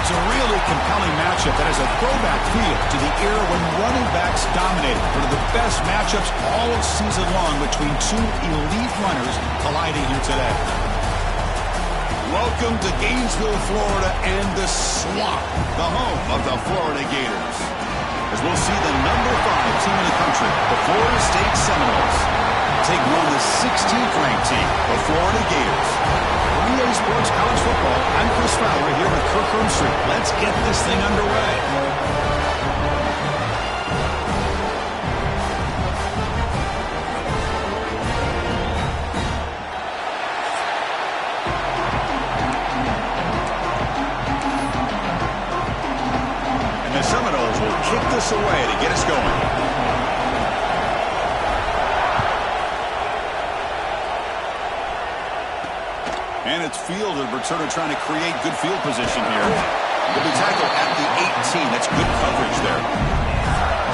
It's a really compelling matchup that has a throwback feel to the era when running backs dominated. One of the best matchups all season long between two elite runners colliding here today. Welcome to Gainesville, Florida, and the Swamp, the home of the Florida Gators. As we'll see the number 5 team in the country, the Florida State Seminoles, taking on the 16th ranked team, the Florida Gators. For EA Sports College Football, I'm Chris Fowler here with Kirk Hermstreet. Let's get this thing underway. And the Seminoles will kick this away to get us going. And it's fielded. We're sort of trying to create good field position here. They'll be tackled at the 18. That's good coverage there.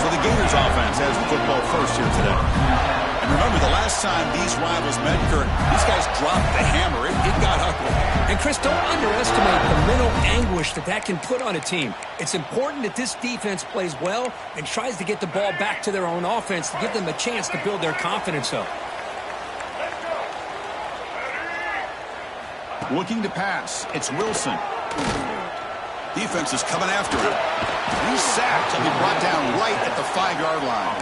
So the Gators offense has the football first here today. And remember, the last time these rivals met, Kirk, these guys dropped the hammer. It got ugly. And, Chris, don't underestimate the mental anguish that can put on a team. It's important that this defense plays well and tries to get the ball back to their own offense to give them a chance to build their confidence up. Looking to pass. It's Wilson. Defense is coming after him. He's sacked. He'll be brought down right at the 5-yard line.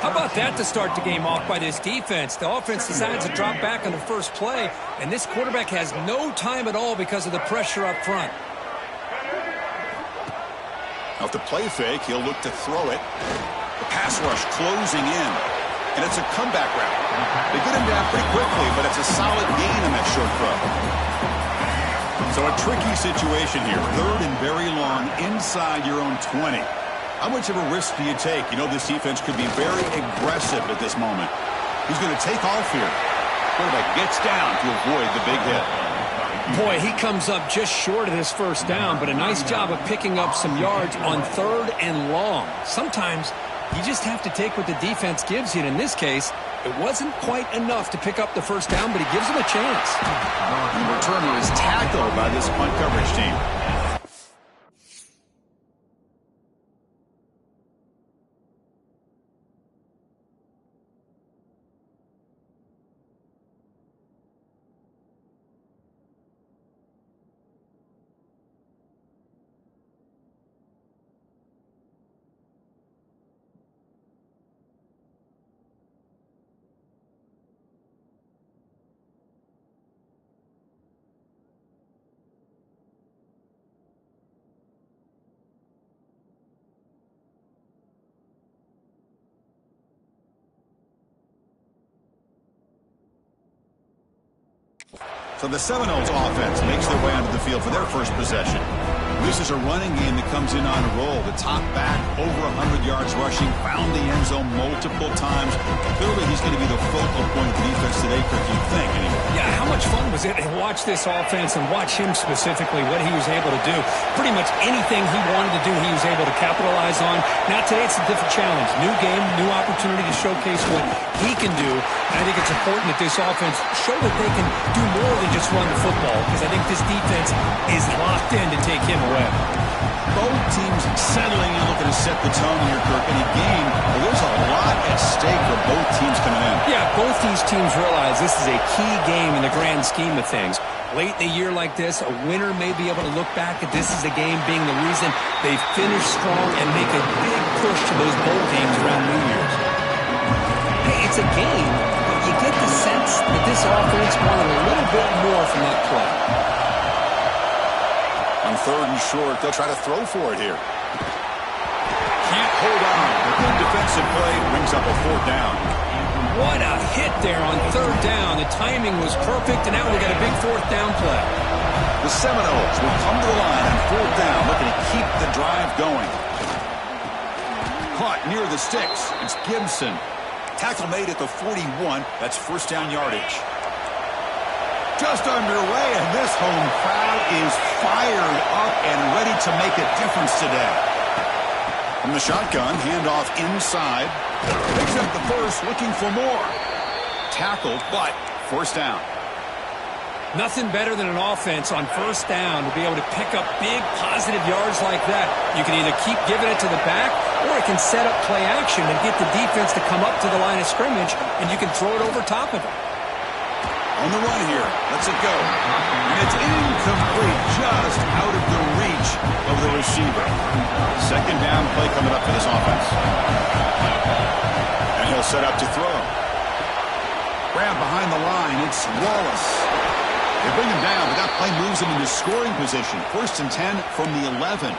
How about that to start the game off by this defense? The offense decides to drop back on the first play, and this quarterback has no time at all because of the pressure up front. Off the play fake, he'll look to throw it. The pass rush closing in. And it's a comeback route. They get him down pretty quickly, but it's a solid gain in that short throw. So a tricky situation here. 3rd and very long inside your own 20. How much of a risk do you take? You know this defense could be very aggressive at this moment. He's going to take off here. Quarterback gets down to avoid the big hit. Boy, he comes up just short of this first down, but a nice job of picking up some yards on 3rd and long. Sometimes you just have to take what the defense gives you. And in this case, it wasn't quite enough to pick up the first down, but he gives them a chance. The returner is tackled by this punt coverage team. So the Seminoles offense makes their way onto the field for their first possession. This is a running game that comes in on a roll. The top back, over 100 yards rushing, found the end zone multiple times. Clearly, he's going to be the focal point of the defense today, Kirk, you'd think, anyway. Yeah, how much fun was it to watch this offense and watch him specifically, what he was able to do. Pretty much anything he wanted to do, he was able to capitalize on. Now, today, it's a different challenge. New game, new opportunity to showcase what he can do. And I think it's important that this offense show that they can do more than just run the football, because I think this defense is locked in to take him away. Both teams settling and looking to set the tone here, Kirk. In a game where there's a lot at stake for both teams coming in. Yeah, both these teams realize this is a key game in the grand scheme of things. Late in a year like this, a winner may be able to look back at this as a game being the reason they finish strong and make a big push to those bowl games around New Year's. Hey, it's a game, but you get the sense that this offense wanted a little bit more from that play. On 3rd and short, they'll try to throw for it here. Can't hold on. Good defensive play brings up a 4th down. What a hit there on 3rd down. The timing was perfect, and now we got a big 4th down play. The Seminoles will come to the line on 4th down, looking to keep the drive going. Caught near the sticks. It's Gibson. Tackle made at the 41. That's 1st down yardage. Just underway, and this home crowd is fired up and ready to make a difference today. From the shotgun, handoff inside. Picks up the first, looking for more. Tackled, but 1st down. Nothing better than an offense on first down to be able to pick up big positive yards like that. You can either keep giving it to the back, or it can set up play action and get the defense to come up to the line of scrimmage, and you can throw it over top of it. On the run here. Lets it go. And it's incomplete, just out of the reach of the receiver. Second down play coming up for this offense. And he'll set up to throw. Grab behind the line. It's Wallace. They bring him down, but that play moves him into scoring position. 1st and 10 from the 11.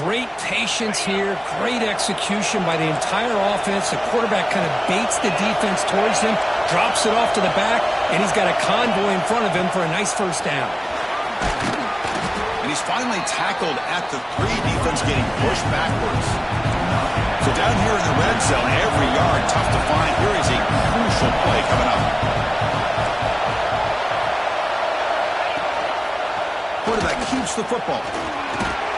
Great patience here, great execution by the entire offense. The quarterback kind of baits the defense towards him, drops it off to the back, and he's got a convoy in front of him for a nice first down. And he's finally tackled at the 3, defense getting pushed backwards. So down here in the red zone, every yard tough to find. Here is a crucial play coming up. Quarterback keeps the football.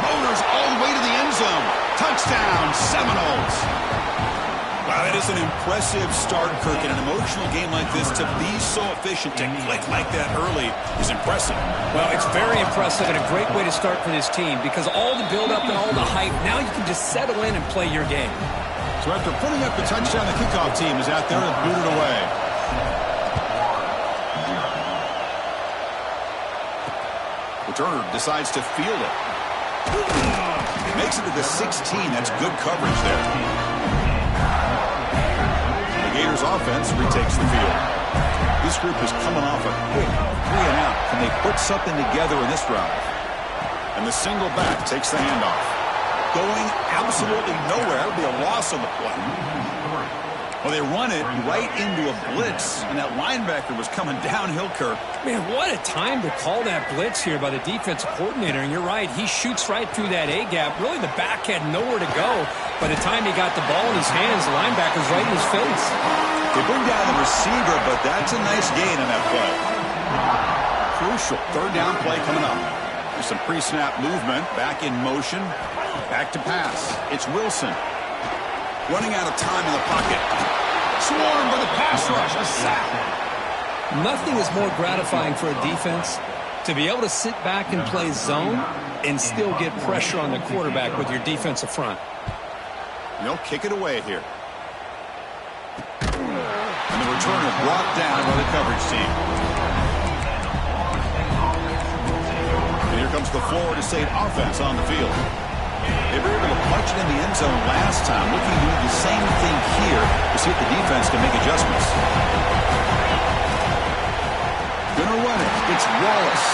Motors all the way to the end zone. Touchdown, Seminoles. Wow, that is an impressive start, Kirk. In an emotional game like this, to be so efficient, to click like that early is impressive. Well, it's very impressive and a great way to start for this team because all the build-up and all the hype, now you can just settle in and play your game. So after putting up the touchdown, the kickoff team is out there and booted away. Returner decides to field it. Makes it to the 16. That's good coverage there. The Gators offense retakes the field. This group is coming off a quick 3 and out. Can they put something together in this drive? And the single back takes the handoff. Going absolutely nowhere. It'll be a loss on the play. Well, they run it right into a blitz, and that linebacker was coming downhill, Kirk. Man, what a time to call that blitz here by the defensive coordinator. And you're right, he shoots right through that A-gap. Really, the back had nowhere to go. By the time he got the ball in his hands, the linebacker's right in his face. They bring down the receiver, but that's a nice gain on that play. Crucial third down play coming up. There's some pre-snap movement, back in motion, back to pass. It's Wilson. Running out of time in the pocket. Swarmed by the pass rush. A sack. Nothing is more gratifying for a defense to be able to sit back and play zone and still get pressure on the quarterback with your defensive front. They'll kick it away here. And the returner brought down by the coverage team. And here comes the Florida State offense on the field. They were able to punch it in the end zone last time. Looking to do the same thing here to see if the defense can make adjustments. Gonna run it. It's Wallace.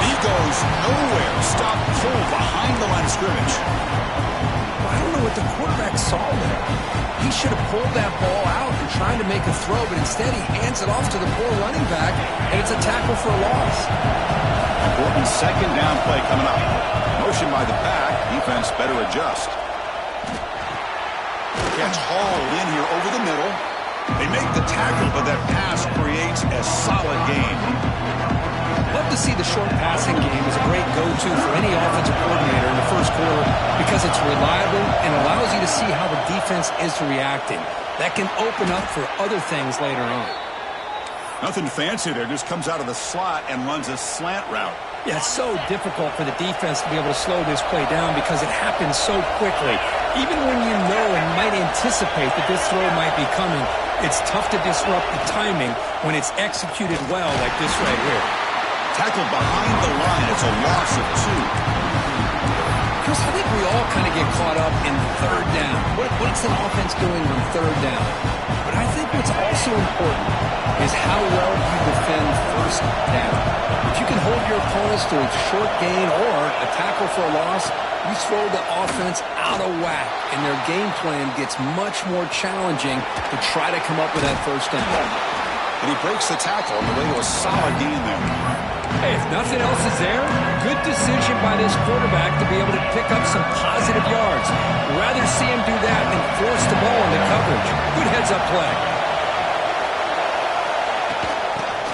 He goes nowhere. Stop full behind the line of scrimmage. Well, I don't know what the quarterback saw there. He should have pulled that ball out and tried to make a throw, but instead he hands it off to the poor running back, and it's a tackle for a loss. Important second down play coming up. Motion by the back. Defense better adjust. Gets hauled in here over the middle. They make the tackle, but that pass creates a solid gain. Love to see the short passing game as a great go-to for any offensive coordinator in the first quarter because it's reliable and allows you to see how the defense is reacting. That can open up for other things later on. Nothing fancy there. Just comes out of the slot and runs a slant route. Yeah, it's so difficult for the defense to be able to slow this play down because it happens so quickly. Even when you know and might anticipate that this throw might be coming, it's tough to disrupt the timing when it's executed well like this right here. Tackled behind the line. It's a loss of 2. Chris, I think we all kind of get caught up in third down. What's an offense doing on third down? But I think what's also important is how well you defend first down. If you can hold your opponents to a short gain or a tackle for a loss, you throw the offense out of whack, and their game plan gets much more challenging to try to come up with that first down. And he breaks the tackle on the way to a solid gain there. Hey, if nothing else is there, good decision by this quarterback to be able to pick up some positive yards. Rather see him do that than force the ball into coverage. Good heads-up play.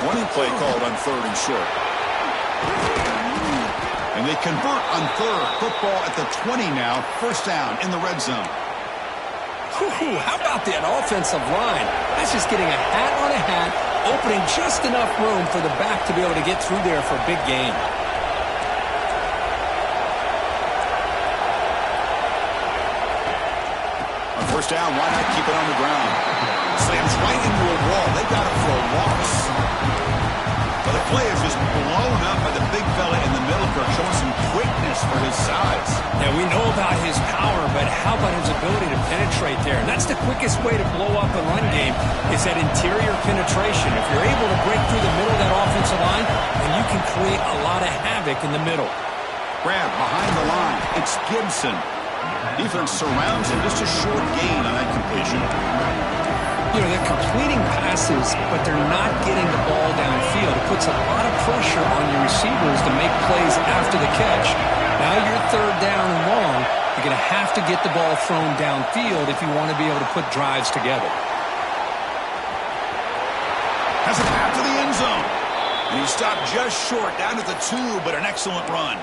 Running play called on third and short. And they convert on third. Football at the 20 now. First down in the red zone. How about that offensive line? That's just getting a hat on a hat opening just enough room for the back to be able to get through there for a big gain. On first down, why not keep it on the ground? Slams right into a wall. They got it for a loss. But the play is just blown up by the big fella in the middle, showing some quickness for his size. Yeah, we know about his power, but how about his ability to penetrate there? And that's the quickest way to blow up a run game, is that interior penetration. If you're able to break through the middle of that offensive line, then you can create a lot of havoc in the middle. Grab behind the line. It's Gibson. Defense surrounds him. Just a short gain on that completion. You know, they're completing passes, but they're not getting the ball downfield. It puts a lot of pressure on your receivers to make plays after the catch. Now you're third down and long. You're going to have to get the ball thrown downfield if you want to be able to put drives together. Has a path to the end zone. And he stopped just short, down at the 2, but an excellent run.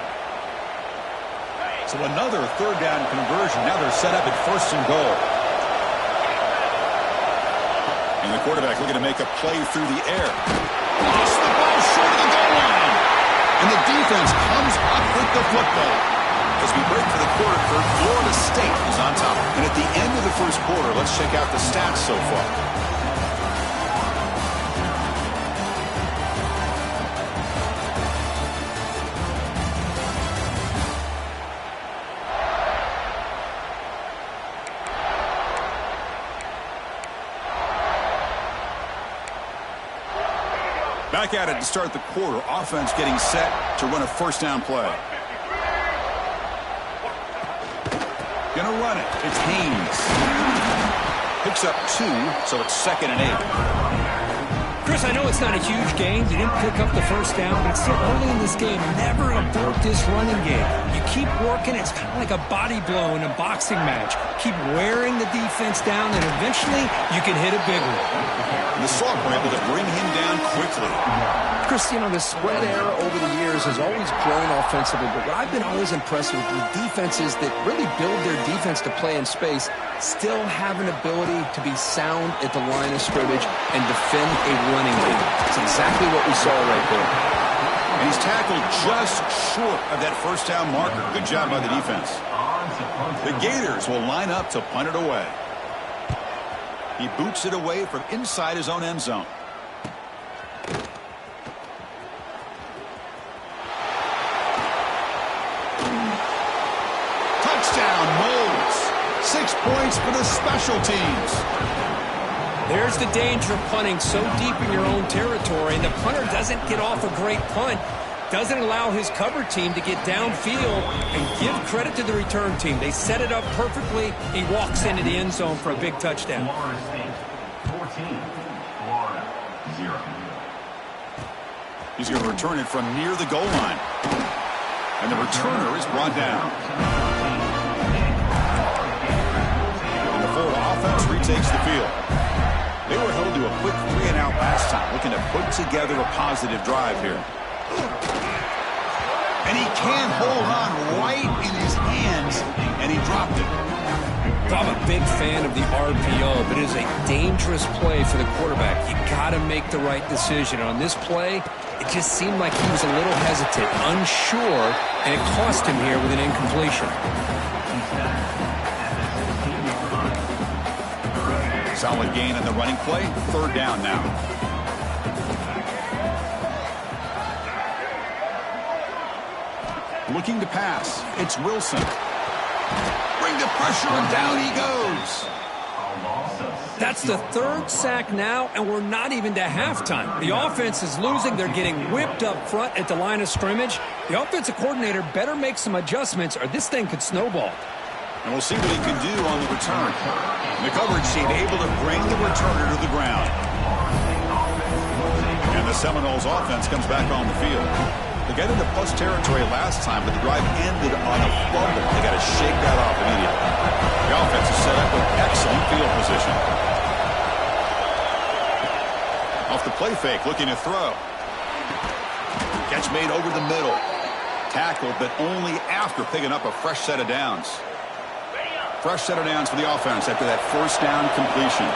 So another third down conversion. Now they're set up at first and goal. And the quarterback looking to make a play through the air. Lost the ball short of the goal line. And the defense comes up with the football. As we break for the quarter, Florida State is on top. And at the end of the first quarter, let's check out the stats so far. Back at it to start the quarter. Offense getting set to run a first down play. Gonna run it. It's Haynes. Picks up 2, so it's 2nd and 8. Chris, I know it's not a huge game. You didn't pick up the first down, but it's still early in this game. Never abort this running game. You keep working. It's kind of like a body blow in a boxing match. Keep wearing the defense down, and eventually you can hit a big one. And the Saw were able to bring him down quickly. Chris, you know, the spread era over the years has always grown offensively, but what I've been always impressed with defenses that really build their defense to play in space still have an ability to be sound at the line of scrimmage and defend a running game. It's exactly what we saw right there. And he's tackled just short of that first down marker. Good job by the defense. The Gators will line up to punt it away. He boots it away from inside his own end zone. Touchdown, Moles. 6 points for the special teams. There's the danger of punting so deep in your own territory, and the punter doesn't get off a great punt, doesn't allow his cover team to get downfield, and give credit to the return team. They set it up perfectly. He walks into the end zone for a big touchdown. Florida State, 14, Florida, 0. He's going to return it from near the goal line. And the returner is brought down. And the Florida offense retakes the field. They were held to a quick 3-and-out last time, looking to put together a positive drive here. And he can't hold on right in his hands, and he dropped it. I'm a big fan of the RPO, but it is a dangerous play for the quarterback. You got to make the right decision. On this play, it just seemed like he was a little hesitant, unsure, and it cost him here with an incompletion. Solid gain on the running play. Third down now. Looking to pass. It's Wilson. Bring the pressure, and down he goes. That's the third sack now, and we're not even to halftime. The offense is losing. They're getting whipped up front at the line of scrimmage. The offensive coordinator better make some adjustments, or this thing could snowball. And we'll see what he can do on the return. And the coverage team able to bring the returner to the ground. And the Seminoles offense comes back on the field. They got into plus territory last time, but the drive ended on a fumble. They got to shake that off immediately. The offense is set up with excellent field position. Off the play fake, looking to throw. Catch made over the middle. Tackled, but only after picking up a fresh set of downs. Fresh set of downs for the offense after that first down completion.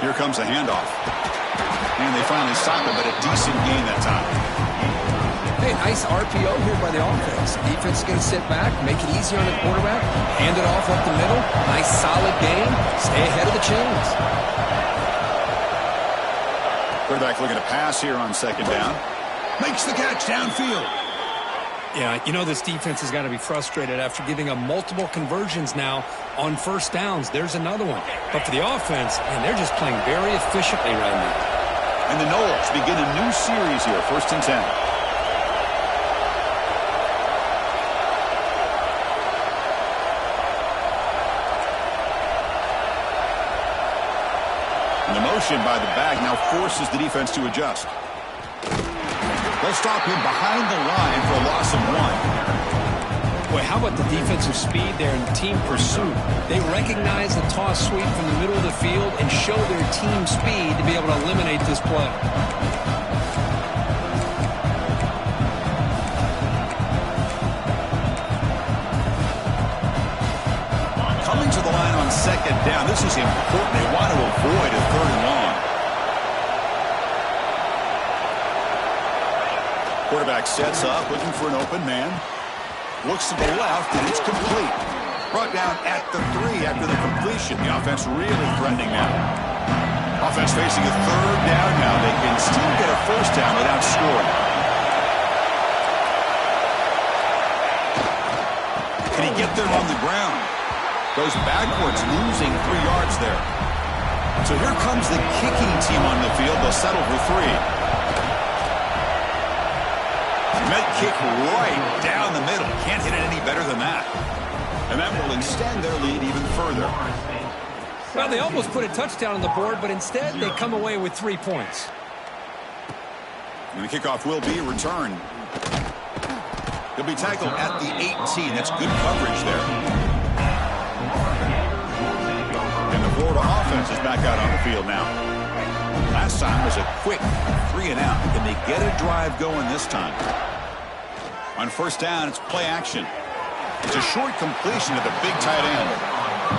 Here comes the handoff. And they finally stop it, but a decent gain that time. Hey, nice RPO here by the offense. Defense is going to sit back, make it easy on the quarterback, hand it off up the middle. Nice solid gain. Stay ahead of the chains. Quarterback looking to pass here on second down. Makes the catch downfield. Yeah, you know this defense has got to be frustrated after giving up multiple conversions now on first downs. There's another one. But for the offense, man, they're just playing very efficiently right now. And the Knowles begin a new series here, 1st and 10. And the motion by the back now forces the defense to adjust. They'll stop him behind the line for a loss of 1. Boy, how about the defensive speed there and team pursuit? They recognize the toss sweep from the middle of the field and show their team speed to be able to eliminate this play. Coming to the line on second down. This is important. They want to avoid a 3rd and long. Quarterback sets up, looking for an open man. Looks to the left, and it's complete. Brought down at the 3 after the completion. The offense really threatening now. Offense facing a 3rd down now. They can still get a 1st down without scoring. Can he get there on the ground? Goes backwards, losing 3 yards there. So here comes the kicking team on the field. They'll settle for 3. Met kick right down the middle. Can't hit it any better than that. And that will extend their lead even further. Well, they almost put a touchdown on the board, but instead they come away with 3 points. And the kickoff will be returned. He'll be tackled at the 18. That's good coverage there. And the Florida offense is back out on the field now. Last time was a quick 3 and out. Can they get a drive going this time? On 1st down, it's play action. It's a short completion to the big tight end.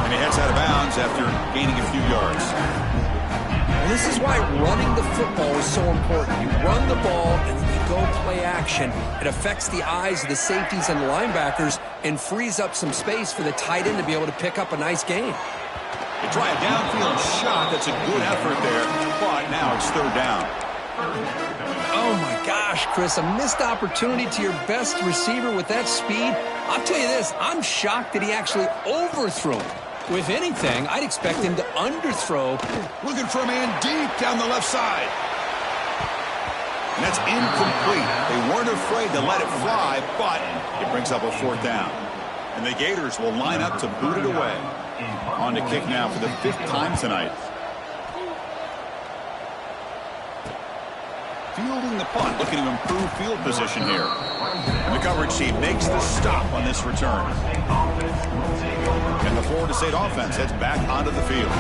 And he heads out of bounds after gaining a few yards. And this is why running the football is so important. You run the ball and then you go play action. It affects the eyes of the safeties and the linebackers and frees up some space for the tight end to be able to pick up a nice gain. They try a downfield shot. That's a good effort there. But now it's 3rd down. Oh, my gosh, Chris, a missed opportunity to your best receiver with that speed. I'll tell you this, I'm shocked that he actually overthrew him. With anything, I'd expect him to underthrow. Looking for a man deep down the left side. And that's incomplete. They weren't afraid to let it fly, but it brings up a 4th down. And the Gators will line up to boot it away. On to kick now for the 5th time tonight. Fielding the punt, looking to improve field position here. And the coverage team makes the stop on this return. And the Florida State offense heads back onto the field.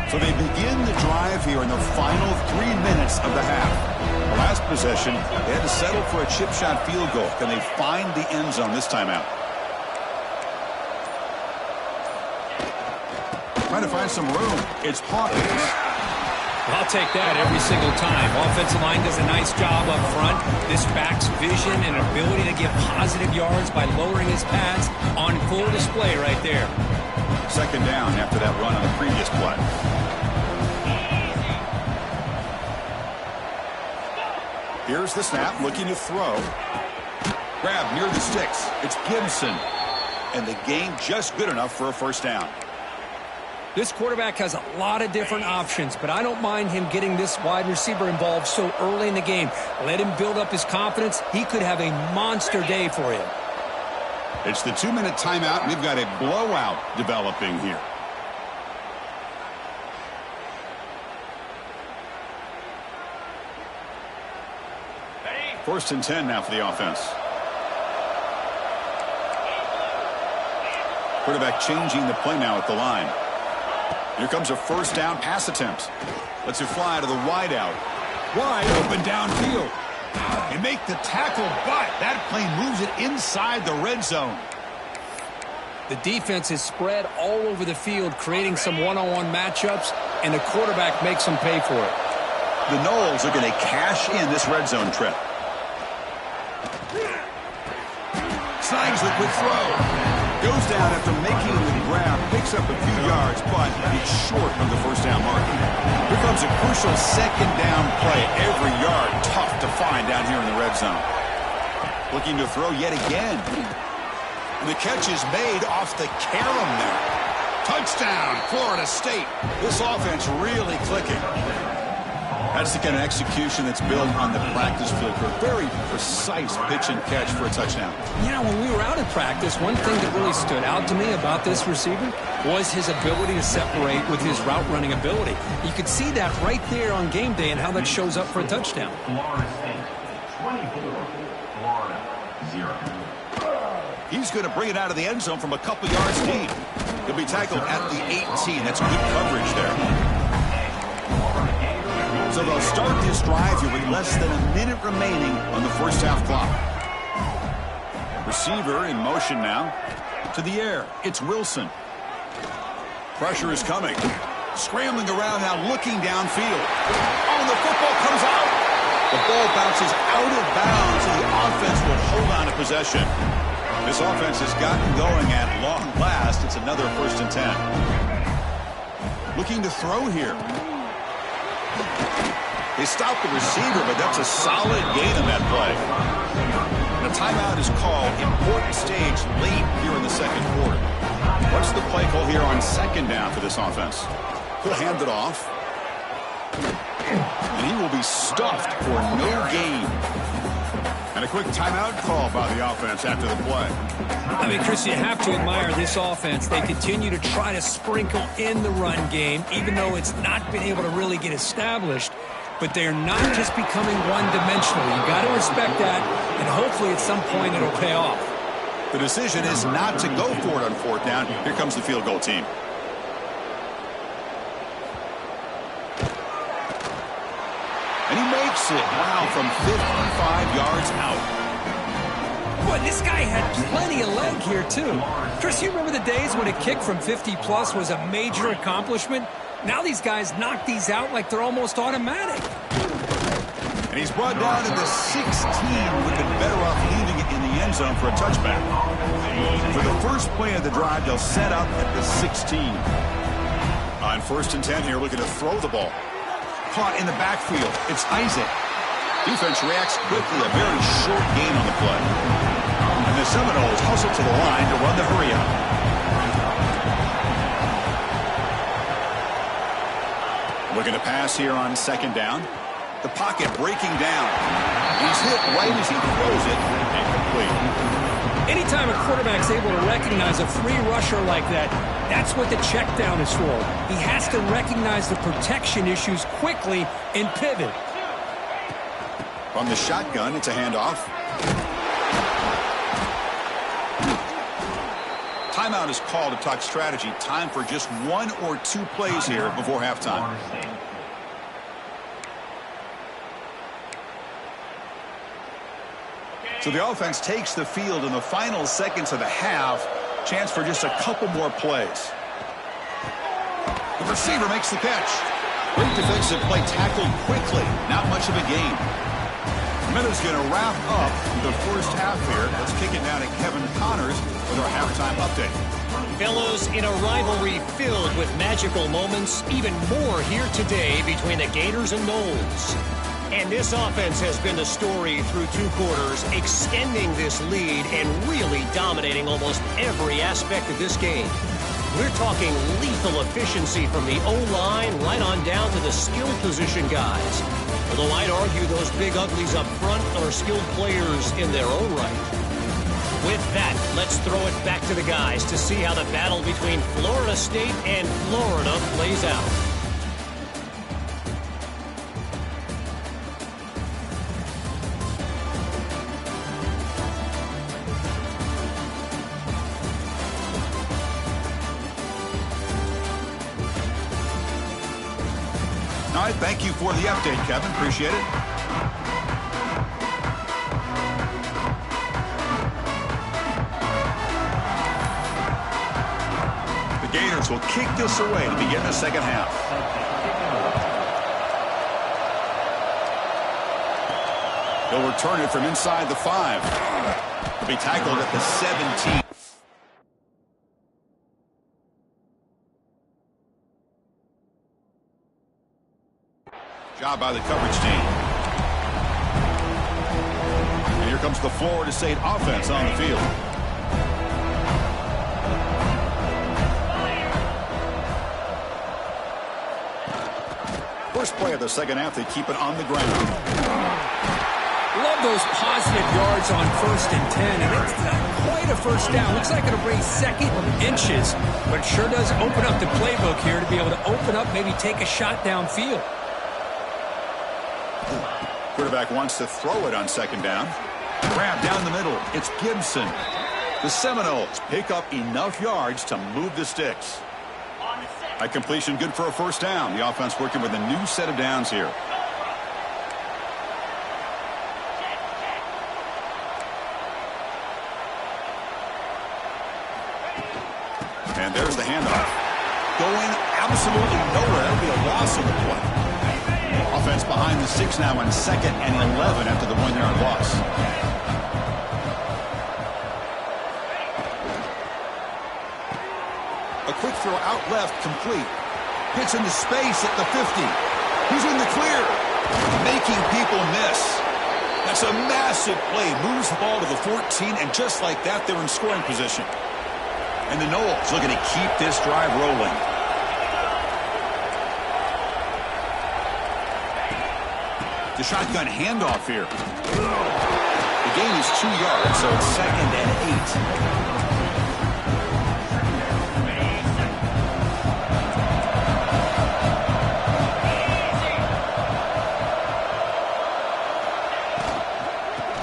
So they begin the drive here in the final 3 minutes of the half. The last possession, they had to settle for a chip shot field goal. Can they find the end zone this time out? Trying to find some room. It's Hawkins. I'll take that every single time. Offensive line does a nice job up front. This back's vision and ability to get positive yards by lowering his pads on full display right there. 2nd down after that run on the previous play. Here's the snap, looking to throw. Grab near the sticks. It's Gibson. And the gain just good enough for a 1st down. This quarterback has a lot of different options, but I don't mind him getting this wide receiver involved so early in the game. Let him build up his confidence. He could have a monster day for you. It's the 2-minute timeout. We've got a blowout developing here. First and 10 now for the offense. Quarterback changing the play now at the line. Here comes a 1st down pass attempt. Lets it fly to the wide out. Wide open downfield. And make the tackle, but that plane moves it inside the red zone. The defense is spread all over the field, creating some one-on-one matchups. and the quarterback makes them pay for it. The Noles are going to cash in this red zone trip. Snags the quick throw. Goes down after making the grab, picks up a few yards, but he's short of the first down mark. Here comes a crucial second down play. Every yard tough to find down here in the red zone. Looking to throw yet again. And the catch is made off the carom there. Touchdown, Florida State. This offense really clicking. That's the kind of execution that's built on the practice field for a very precise pitch and catch for a touchdown. Yeah, when we were out at practice, one thing that really stood out to me about this receiver was his ability to separate with his route running ability. You could see that right there on game day and how that shows up for a touchdown. Florida State 24, Florida 0. He's going to bring it out of the end zone from a couple yards deep. He'll be tackled at the 18. That's good coverage there. So they'll start this drive here with less than a minute remaining on the first half clock. Receiver in motion now. To the air. It's Wilson. Pressure is coming. Scrambling around now, looking downfield. Oh, and the football comes out. The ball bounces out of bounds, and the offense will hold on to possession. This offense has gotten going at long last. It's another 1st and 10. Looking to throw here. They stopped the receiver, but that's a solid gain in that play. And a timeout is called. Important stage late here in the second quarter. What's the play call here on second down for this offense? He'll hand it off. And he will be stuffed for no gain. And a quick timeout call by the offense after the play. I mean, Chris, you have to admire this offense. They continue to try to sprinkle in the run game, even though it's not been able to really get established. But they're not just becoming one-dimensional. You got to respect that, and hopefully at some point it'll pay off. The decision is not to go for it on 4th down. Here comes the field goal team. And he makes it, wow, from 55 yards out. Boy, this guy had plenty of leg here, too. Chris, you remember the days when a kick from 50-plus was a major accomplishment? Now these guys knock these out like they're almost automatic. And he's brought down to the 16. Would have been better off leaving it in the end zone for a touchback. For the first play of the drive, they'll set up at the 16. On 1st and 10 here, looking to throw the ball. Caught in the backfield. It's Isaac. Defense reacts quickly. A very short gain on the play. And the Seminoles hustle to the line to run the hurry up. Looking to pass here on 2nd down. The pocket breaking down. He's hit right as he throws it. Incomplete. Anytime a quarterback's able to recognize a free rusher like that, that's what the check down is for. He has to recognize the protection issues quickly and pivot. From the shotgun, it's a handoff. Timeout is called to talk strategy. Time for just 1 or 2 plays here before halftime. So the offense takes the field in the final seconds of the half. Chance for just a couple more plays. The receiver makes the catch. Great defensive play, tackled quickly. Not much of a gain. Minute's going to wrap up the first half here. Let's kick it down to Kevin Connors with our halftime update. Fellows, in a rivalry filled with magical moments, even more here today between the Gators and Noles. And this offense has been the story through 2 quarters, extending this lead and really dominating almost every aspect of this game. We're talking lethal efficiency from the O-line right on down to the skilled position guys. Although I'd argue those big uglies up front are skilled players in their own right. With that, let's throw it back to the guys to see how the battle between Florida State and Florida plays out. All right, thank you for the update, Kevin. Appreciate it. The Gators will kick this away to begin the second half. He'll return it from inside the 5. He'll be tackled at the 17. Job by the coverage team. And here comes the Florida State offense on the field. First play of the second half, they keep it on the ground. Love those positive yards on 1st and 10, and it's not quite a first down. Looks like it'll bring second inches, but it sure does open up the playbook here to be able to open up, maybe take a shot downfield. Quarterback wants to throw it on second down. Grab down the middle. It's Gibson. The Seminoles pick up enough yards to move the sticks. That completion good for a first down. The offense working with a new set of downs here. And there's the handoff. Going absolutely nowhere. That'll be a loss of the play. Offense behind the 6 now on 2nd and 11 after the 1-yard loss. A quick throw out left, complete. Hits into space at the 50. He's in the clear. Making people miss. That's a massive play. Moves the ball to the 14, and just like that, they're in scoring position. And the Noles looking to keep this drive rolling. The shotgun handoff here. The gain is 2 yards, so it's 2nd and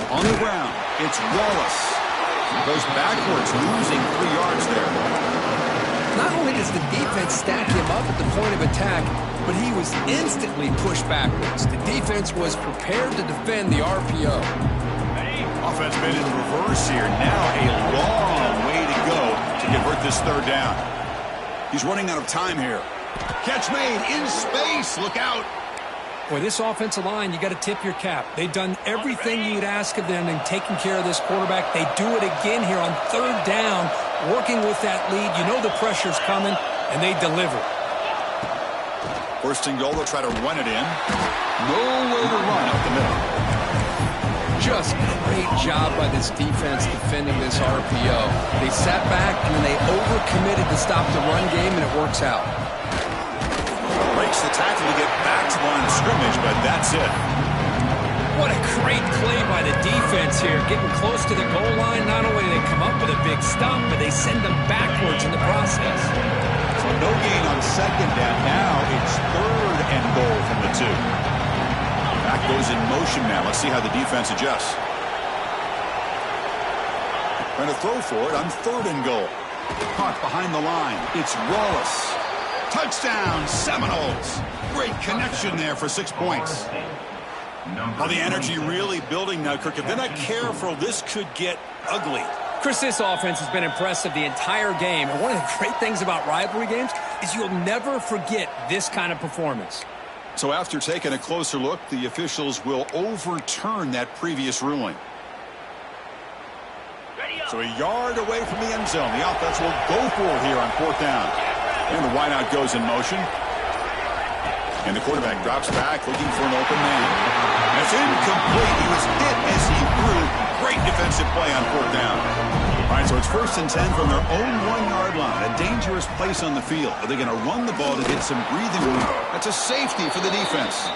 8. On the ground, it's Wallace. Goes backwards, losing 3 yards there. Not only does the defense stack him up at the point of attack, but he was instantly pushed backwards. The defense was prepared to defend the RPO. Offense been in reverse here. Now a long way to go to convert this 3rd down. He's running out of time here. Catch made in space. Look out. Boy, this offensive line, you got to tip your cap. They've done everything you would ask of them in taking care of this quarterback. They do it again here on 3rd down, working with that lead. You know the pressure's coming, and they deliver. 1st and goal, they'll try to run it in. Nowhere to run up the middle. Just great job by this defense defending this RPO. They sat back, and then they overcommitted to stop the run game, and it works out. Breaks the tackle to get back to the line of scrimmage, but that's it. What a great play by the defense here. Getting close to the goal line, not only do they come up with a big stop, but they send them backwards in the process. So no gain on 2nd down. Now it's 3rd and goal from the 2. Back goes in motion now. Let's see how the defense adjusts. Trying to throw for it on 3rd and goal. Caught behind the line. It's Wallace. Touchdown, Seminoles. Great connection there for 6 points. Well, the energy really building now, Kirk. If they're not careful, this could get ugly. Chris, this offense has been impressive the entire game. And one of the great things about rivalry games is you'll never forget this kind of performance. So after taking a closer look, the officials will overturn that previous ruling. So a yard away from the end zone. The offense will go for it here on 4th down. And the wideout goes in motion. And the quarterback drops back looking for an open man. And it's incomplete. He was hit as he threw. Great defensive play on 4th down. All right, so it's 1st and 10 from their own 1-yard line. A dangerous place on the field. Are they going to run the ball to get some breathing room? That's a safety for the defense.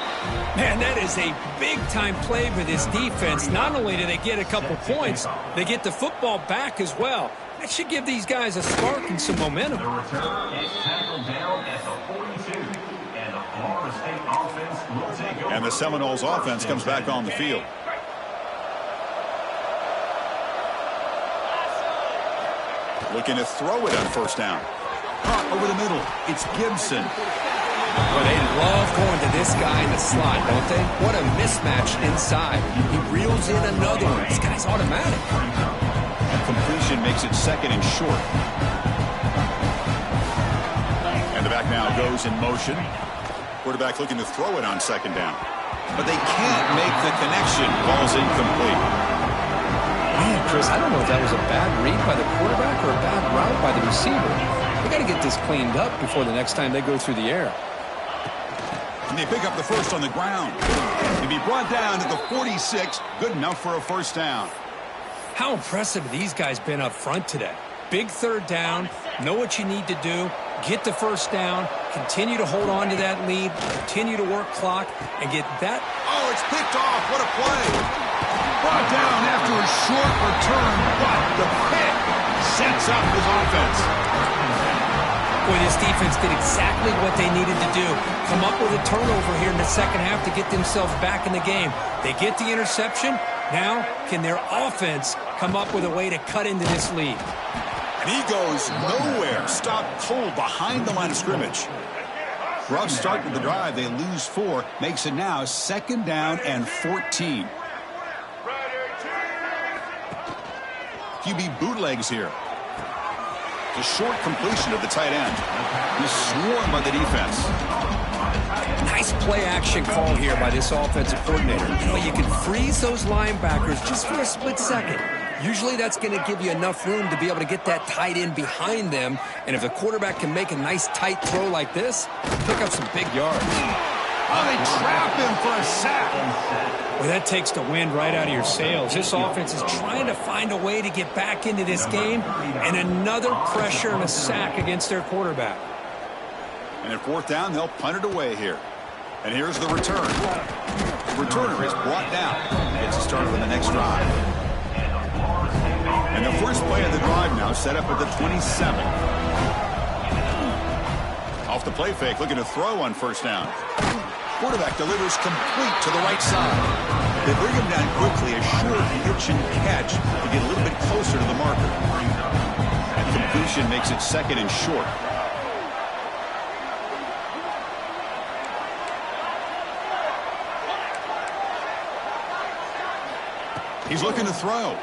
Man, that is a big-time play for this defense. Not only do they get a couple points, they get the football back as well. That should give these guys a spark and some momentum. The return is tackled down at the 42. And the Florida State offense will take over. And the Seminoles offense comes back on the field. Looking to throw it on 1st down. Caught over the middle. It's Gibson. Well, they love going to this guy in the slot, don't they? What a mismatch inside. He reels in another one. This guy's automatic. Completion makes it 2nd and short. And the back now goes in motion. Quarterback looking to throw it on 2nd down. but they can't make the connection. Ball's incomplete. Man, Chris, I don't know if that was a bad read by the quarterback or a bad route by the receiver. They got to get this cleaned up before the next time they go through the air. And they pick up the first on the ground. He'll be brought down to the 46. Good enough for a first down. How impressive have these guys been up front today? Big third down, know what you need to do, get the first down, continue to hold on to that lead, continue to work clock, and get that. Oh, it's picked off. What a play. Brought down after a short return, but the pick sets up his offense. Boy, this defense did exactly what they needed to do. Come up with a turnover here in the second half to get themselves back in the game. They get the interception. Now, can their offense come up with a way to cut into this lead? And he goes nowhere. Stopped cold behind the line of scrimmage. Rough start to the drive. They lose 4. Makes it now second down and 14. QB bootlegs here. The short completion of the tight end. He's swarmed by the defense. Nice play action call here by this offensive coordinator. You know, you can freeze those linebackers just for a split second. Usually that's going to give you enough room to be able to get that tight end behind them. And if the quarterback can make a nice tight throw like this, pick up some big yards. Oh, they trap him for a sack. Well, that takes the wind right out of your sails. This offense is trying to find a way to get back into this game, and another pressure and a sack against their quarterback. And at fourth down, they'll punt it away here. And here's the return. The returner is brought down. Gets started on the next drive. And the first play of the drive now set up at the 27. Off the play fake, looking to throw on first down. Quarterback delivers complete to the right side. They bring him down quickly, a short pitch and catch to get a little bit closer to the marker. And completion makes it second and short. He's looking to throw.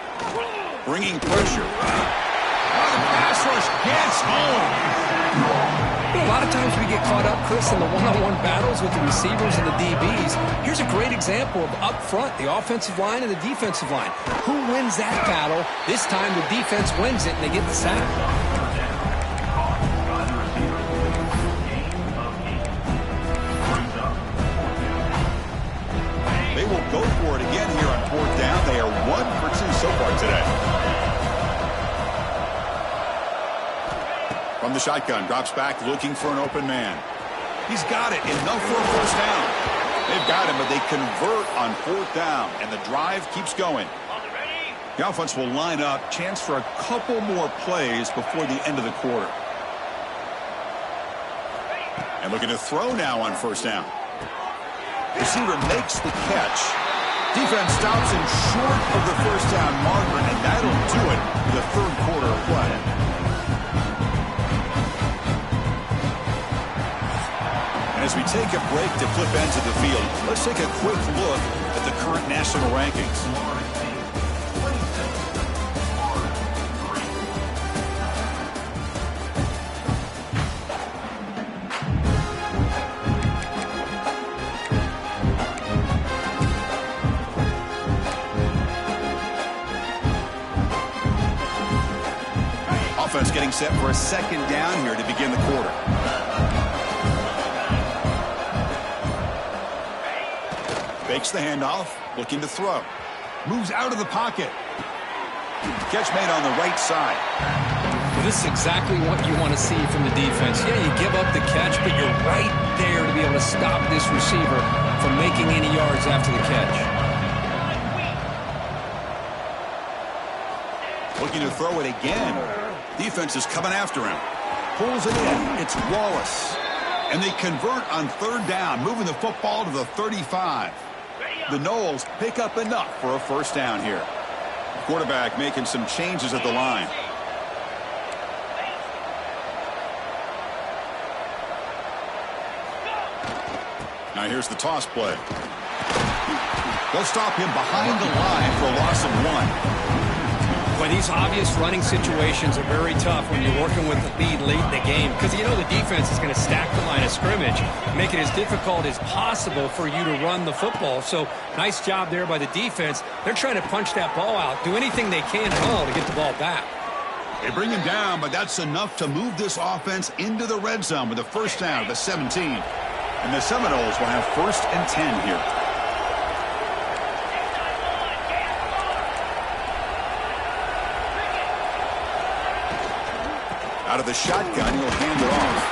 Bringing pressure. Oh, the pass rush gets home. A lot of times we get caught up, Chris, in the one-on-one battles with the receivers and the DBs. Here's a great example of up front, the offensive line and the defensive line. Who wins that battle? This time the defense wins it and they get the sack. They will go for it again here on fourth down. They are 1 for 2 so far today. From the shotgun, drops back, looking for an open man. He's got it, enough for a first down. They've got him, but they convert on fourth down, and the drive keeps going. The offense will line up, chance for a couple more plays before the end of the quarter. And looking to throw now on first down. Receiver makes the catch. Defense stops him short of the first down marker, and that'll do it for the third quarter of play. As we take a break to flip ends of the field, let's take a quick look at the current national rankings. Offense getting set for a second down here to begin the quarter. Fakes the handoff, looking to throw. Moves out of the pocket. Catch made on the right side. Well, this is exactly what you want to see from the defense. Yeah, you give up the catch, but you're right there to be able to stop this receiver from making any yards after the catch. Looking to throw it again. Defense is coming after him. Pulls it in. It's Wallace. And they convert on third down, moving the football to the 35. The Noles pick up enough for a first down here. The quarterback making some changes at the line. Now here's the toss play. They'll stop him behind the line for a loss of 1. Well, these obvious running situations are very tough when you're working with the lead late in the game because you know the defense is going to stack the line of scrimmage, make it as difficult as possible for you to run the football. So nice job there by the defense. They're trying to punch that ball out, do anything they can at all to get the ball back. They bring him down, but that's enough to move this offense into the red zone with a first down at the 17. And the Seminoles will have 1st and 10 here. Out of the shotgun, he'll hand it off.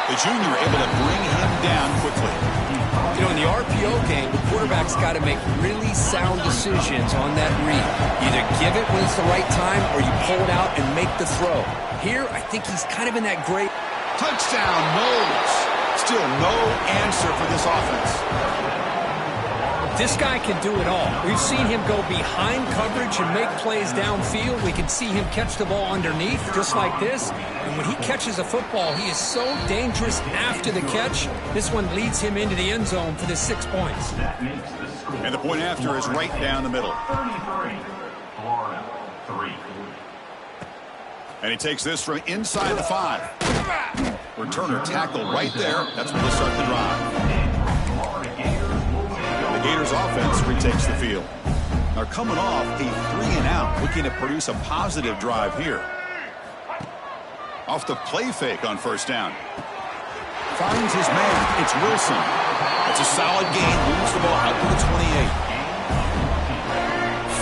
The junior able to bring him down quickly. You know, in the RPO game, the quarterback's got to make really sound decisions on that read. Either give it when it's the right time or you pull it out and make the throw. Here, I think he's kind of in that great... Touchdown, Knowles. Still no answer for this offense. This guy can do it all. We've seen him go behind coverage and make plays downfield. We can see him catch the ball underneath just like this. And when he catches a football, he is so dangerous after the catch. This one leads him into the end zone for the 6 points. And the point after is right down the middle. 33, Florida, 3. And he takes this from inside the 5. Returner tackle right there. That's where they'll start the drive. The Gators offense retakes the field. They're coming off a 3-and-out, looking to produce a positive drive here. Off the play fake on first down. Finds his man. It's Wilson. It's a solid gain. Moves the ball out to the 28.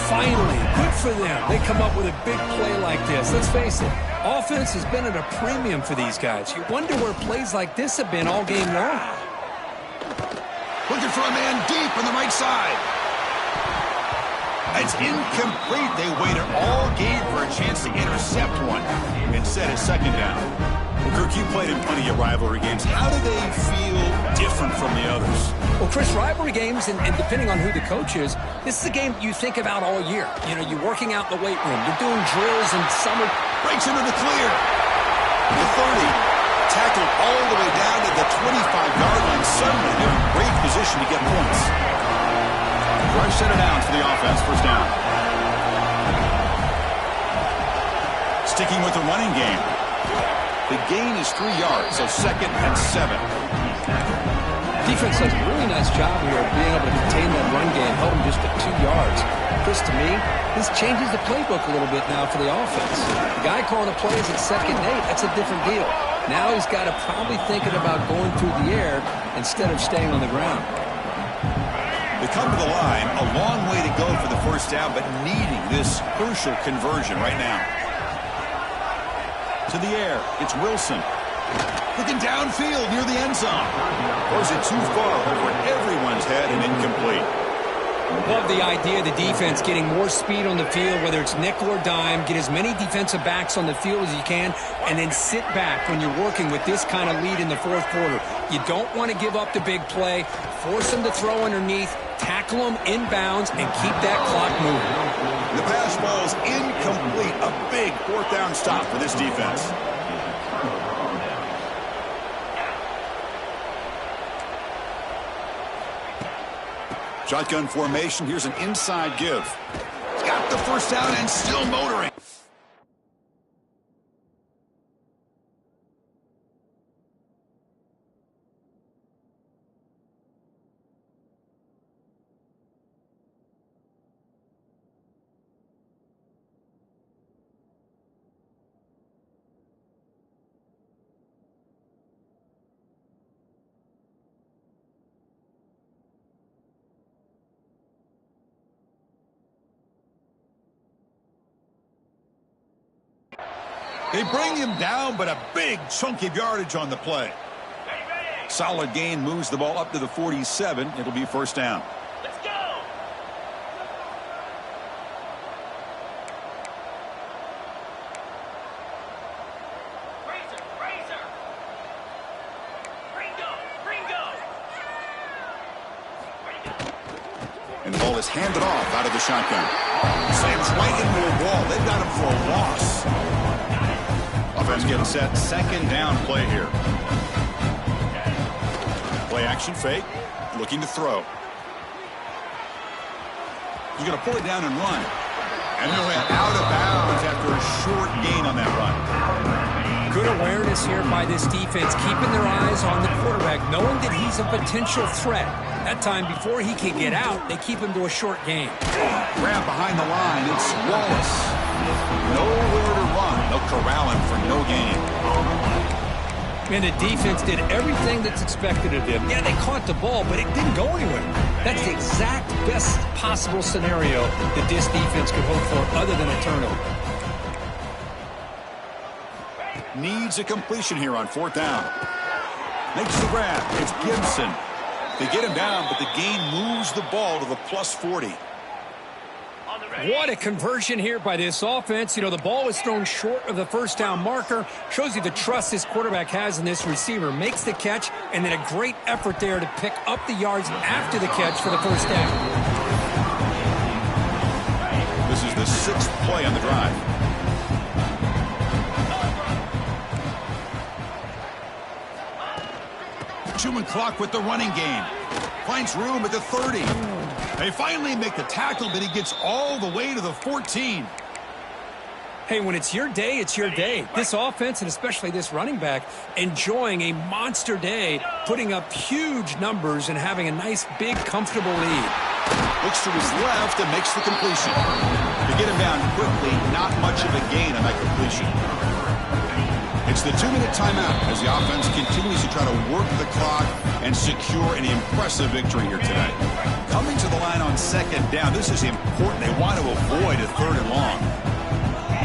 Finally, good for them. They come up with a big play like this. Let's face it, offense has been at a premium for these guys. You wonder where plays like this have been all game long. Looking for a man deep on the right side. It's incomplete. They waited all game for a chance to intercept one. Instead, it's second down. Well, Kirk, you played in plenty of rivalry games. How do they feel different from the others? Well, Chris, rivalry games, and depending on who the coach is, this is a game you think about all year. You know, you're working out in the weight room. You're doing drills in summer. Breaks into the clear. The 30. Tackled all the way down to the 25-yard line. Suddenly, they're in great position to get points. Fresh set of downs for the offense. First down. Sticking with the running game. The gain is 3 yards, so 2nd and 7. Defense does a really nice job here of being able to contain that run game, held him just at 2 yards. Chris, to me, this changes the playbook a little bit now for the offense. The guy calling the plays at 2nd and 8, that's a different deal. Now he's got to probably thinking about going through the air instead of staying on the ground. They come to the line, a long way to go for the first down, but needing this crucial conversion right now. To the air, it's Wilson. Looking downfield near the end zone. Throws it too far over everyone's head and incomplete. Love the idea of the defense getting more speed on the field, whether it's nickel or dime, get as many defensive backs on the field as you can, and then sit back when you're working with this kind of lead in the 4th quarter. You don't want to give up the big play, force them to throw underneath, tackle them inbounds, and keep that clock moving. The pass ball is incomplete. A big 4th down stop for this defense. Shotgun formation. Here's an inside give. Got the first down and still motoring. They bring him down, but a big chunk of yardage on the play. Solid gain, moves the ball up to the 47. It'll be first down. Let's go. Razor. And the ball is handed off out of the shotgun. Slams right into a wall. They've got him for a loss. Offense getting set. 2nd down play here. Play action fake. Looking to throw. He's going to pull it down and run. And he went out of bounds after a short gain on that run. Good awareness here by this defense, keeping their eyes on the quarterback, knowing that he's a potential threat. That time, before he can get out, they keep him to a short gain. Grab behind the line. It's Wallace. Nowhere to run. They'll corral him for no gain. And the defense did everything that's expected of them. Yeah, they caught the ball, but it didn't go anywhere. That's the exact best possible scenario that this defense could hope for other than a turnover. Needs a completion here on 4th down. Makes the grab. It's Gibson. They get him down, but the gain moves the ball to the +40. What a conversion here by this offense. You know, the ball was thrown short of the first down marker. Shows you the trust this quarterback has in this receiver. Makes the catch, and then a great effort there to pick up the yards after the catch for the first down. This is the 6th play on the drive. Chewing clock with the running game. Finds room at the 30. They finally make the tackle, but he gets all the way to the 14. Hey, when it's your day, it's your day. This offense, and especially this running back, enjoying a monster day, putting up huge numbers and having a nice, big, comfortable lead. Looks to his left and makes the completion. To get him down quickly, not much of a gain on that completion. It's the 2-minute timeout as the offense continues to try to work the clock and secure an impressive victory here today. Coming to the line on 2nd down, this is important. They want to avoid a 3rd and long.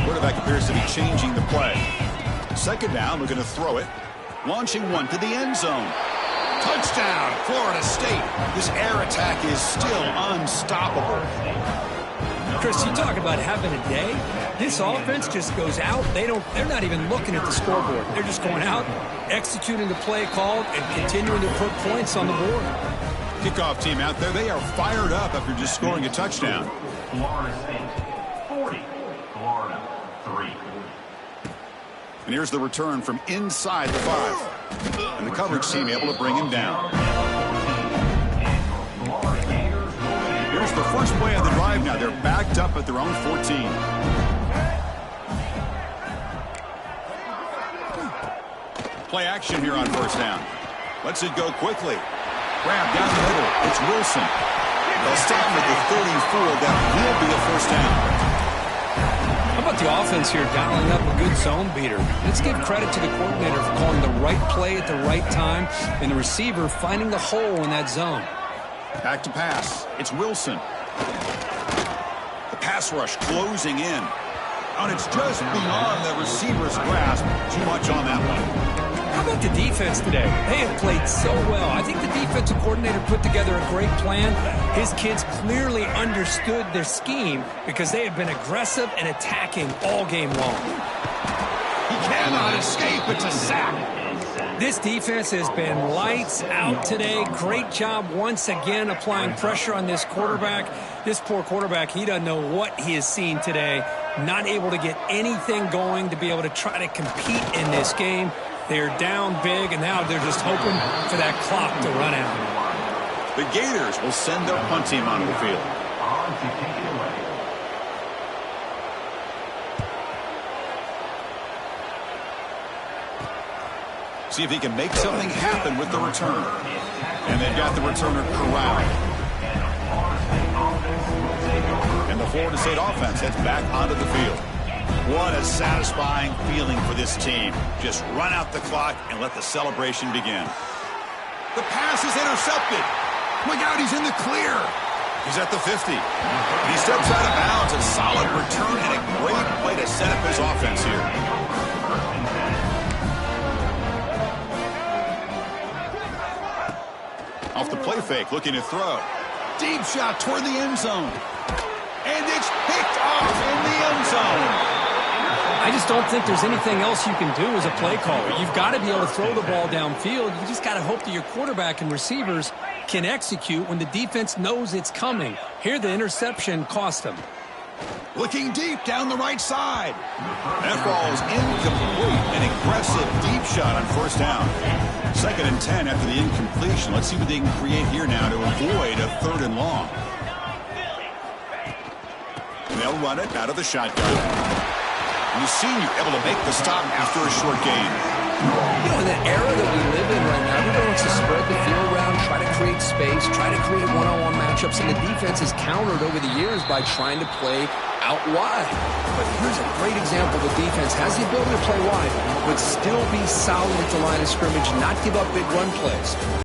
Quarterback appears to be changing the play. 2nd down, looking to throw it. Launching one to the end zone. Touchdown, Florida State. This air attack is still unstoppable. Chris, you talk about having a day. This offense just goes out. They're not even looking at the scoreboard. They're just going out, executing the play called, and continuing to put points on the board. Kickoff team out there, they are fired up after just scoring a touchdown. Florida State 40, Florida 3. And here's the return from inside the 5. And the coverage team able to bring him down. Here's the first play of the drive now. They're backed up at their own 14. Play action here on 1st down. Lets it go quickly. Grab down the middle. It's Wilson. They'll stop him at the 34. That will be a 1st down. How about the offense here dialing up a good zone beater? Let's give credit to the coordinator for calling the right play at the right time and the receiver finding the hole in that zone. Back to pass. It's Wilson. The pass rush closing in. And it's just beyond the receiver's grasp. Too much on that one. How about the defense today? They have played so well. I think the defensive coordinator put together a great plan. His kids clearly understood their scheme because they have been aggressive and attacking all game long. He cannot escape. It's a sack. This defense has been lights out today. Great job once again applying pressure on this quarterback. This poor quarterback, he doesn't know what he has seen today. Not able to get anything going to be able to try to compete in this game. They're down big, and now they're just hoping for that clock to run out. The Gators will send their punt team onto the field. On to kick it away. See if he can make something happen with the return. And they've got the returner corralled. And the Florida State offense heads back onto the field. What a satisfying feeling for this team. Just run out the clock and let the celebration begin. The pass is intercepted. Look out, he's in the clear. He's at the 50. He steps out of bounds. A solid return and a great play to set up his offense here. Off the play fake, looking to throw. Deep shot toward the end zone. And it's picked off in the end zone. I just don't think there's anything else you can do as a play caller. You've got to be able to throw the ball downfield. You just got to hope that your quarterback and receivers can execute when the defense knows it's coming. Here, the interception cost them. Looking deep down the right side. That ball is incomplete. An aggressive deep shot on 1st down. 2nd and 10 after the incompletion. Let's see what they can create here now to avoid a 3rd and long. they'll run it out of the shotgun. And you see you able to make the stop after a short gain. You know, in the era that we live in right now, everybody wants to spread the field around, try to create space, try to create one-on-one matchups, and the defense has countered over the years by trying to play out wide. But here's a great example. The defense has the ability to play wide, but still be solid at the line of scrimmage, not give up big run plays.